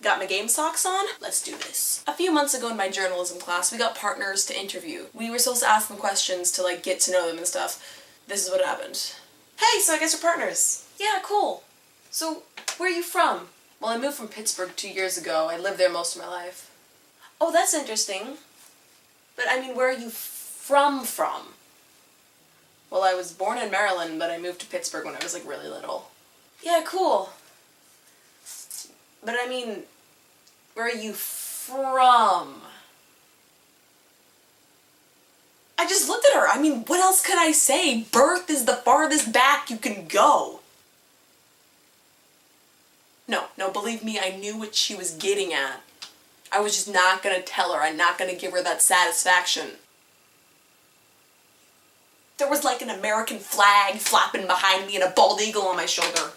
Got my game socks on? Let's do this. A few months ago in my journalism class, we got partners to interview. We were supposed to ask them questions to like get to know them and stuff. This is what happened. Hey, so I guess we're partners. Yeah, cool. So, where are you from? Well, I moved from Pittsburgh 2 years ago. I lived there most of my life. Oh, that's interesting. But I mean, where are you from? Well, I was born in Maryland, but I moved to Pittsburgh when I was like really little. Yeah, cool. But I mean, where are you from? I just looked at her. I mean, what else could I say? Birth is the farthest back you can go. No, believe me, I knew what she was getting at. I was just not gonna tell her. I'm not gonna give her that satisfaction. There was like an American flag flapping behind me and a bald eagle on my shoulder.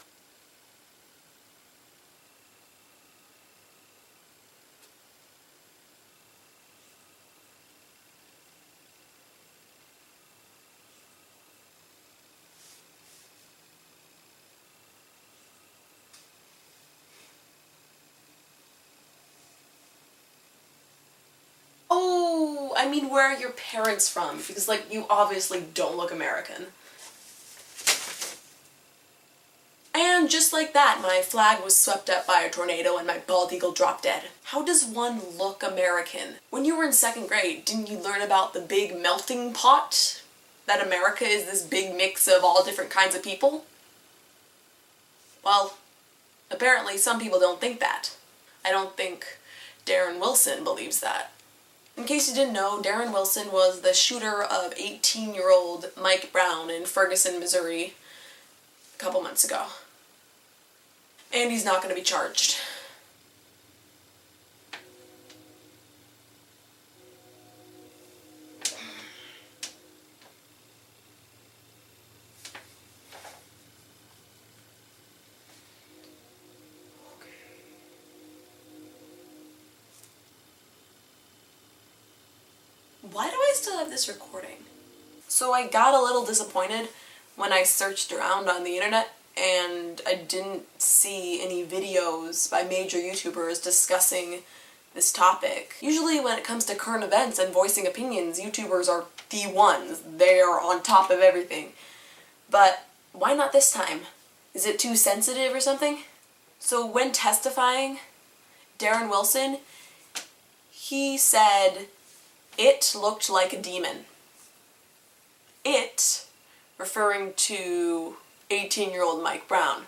Oh, I mean, where are your parents from? Because, like, you obviously don't look American. And just like that, my flag was swept up by a tornado and my bald eagle dropped dead. How does one look American? When you were in 2nd grade, didn't you learn about the big melting pot? That America is this big mix of all different kinds of people? Well, apparently some people don't think that. I don't think Darren Wilson believes that. In case you didn't know, Darren Wilson was the shooter of 18-year-old Mike Brown in Ferguson, Missouri, a couple months ago. And he's not going to be charged. Why do I still have this recording? So I got a little disappointed when I searched around on the internet and I didn't see any videos by major YouTubers discussing this topic. Usually when it comes to current events and voicing opinions, YouTubers are the ones. They are on top of everything. But why not this time? Is it too sensitive or something? So when testifying, Darren Wilson, he said it looked like a demon. It, referring to 18-year-old Mike Brown.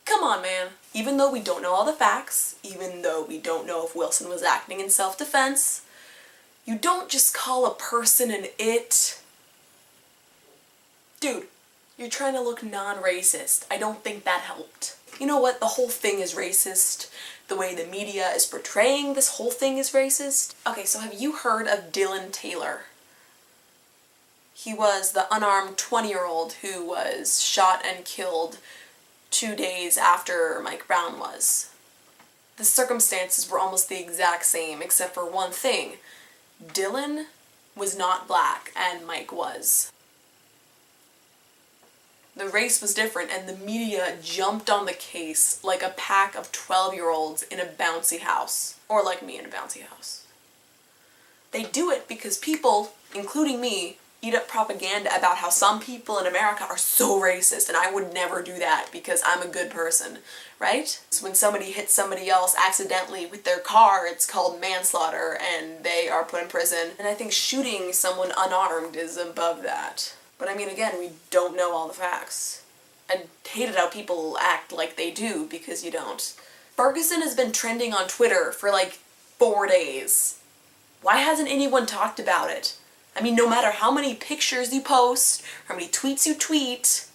Come on, man. Even though we don't know all the facts, even though we don't know if Wilson was acting in self-defense, you don't just call a person an it. Dude, you're trying to look non-racist. I don't think that helped. You know what? The whole thing is racist. The way the media is portraying this whole thing is racist. Okay, so have you heard of Dylan Taylor? He was the unarmed 20-year-old who was shot and killed 2 days after Mike Brown was. The circumstances were almost the exact same, except for one thing. Dylan was not black, and Mike was. The race was different, and the media jumped on the case like a pack of 12-year-olds in a bouncy house. Or like me in a bouncy house. They do it because people, including me, eat up propaganda about how some people in America are so racist, and I would never do that because I'm a good person, right? So when somebody hits somebody else accidentally with their car, it's called manslaughter, and they are put in prison. And I think shooting someone unarmed is above that. But I mean, again, we don't know all the facts. I hated how people act like they do because you don't. Ferguson has been trending on Twitter for like 4 days. Why hasn't anyone talked about it? I mean, no matter how many pictures you post, how many tweets you tweet,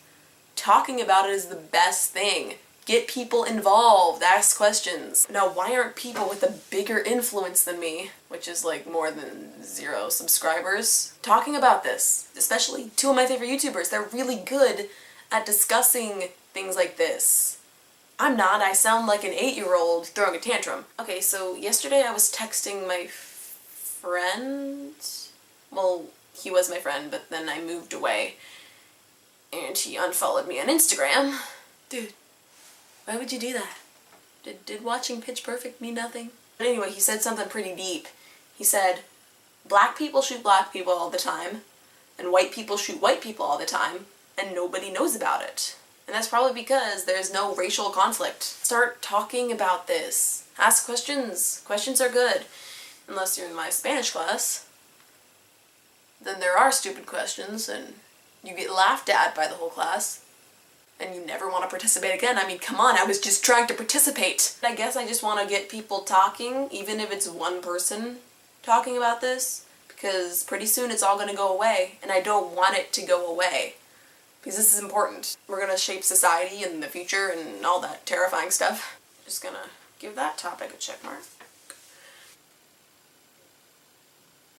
talking about it is the best thing. Get people involved, ask questions. Now, why aren't people with a bigger influence than me, which is like more than 0 subscribers, talking about this? Especially 2 of my favorite YouTubers. They're really good at discussing things like this. I'm not. I sound like an 8-year-old throwing a tantrum. Okay, so yesterday I was texting my friend. Well, he was my friend, but then I moved away. And he unfollowed me on Instagram. Dude, why would you do that? Did watching Pitch Perfect mean nothing? But anyway, he said something pretty deep. He said, black people shoot black people all the time, and white people shoot white people all the time, and nobody knows about it. And that's probably because there's no racial conflict. Start talking about this. Ask questions. Questions are good. Unless you're in my Spanish class. Then there are stupid questions, and you get laughed at by the whole class. And you never want to participate again. I mean, come on, I was just trying to participate. I guess I just want to get people talking, even if it's one person talking about this, because pretty soon it's all going to go away, and I don't want it to go away, because this is important. We're going to shape society in the future and all that terrifying stuff. Just gonna give that topic a check mark.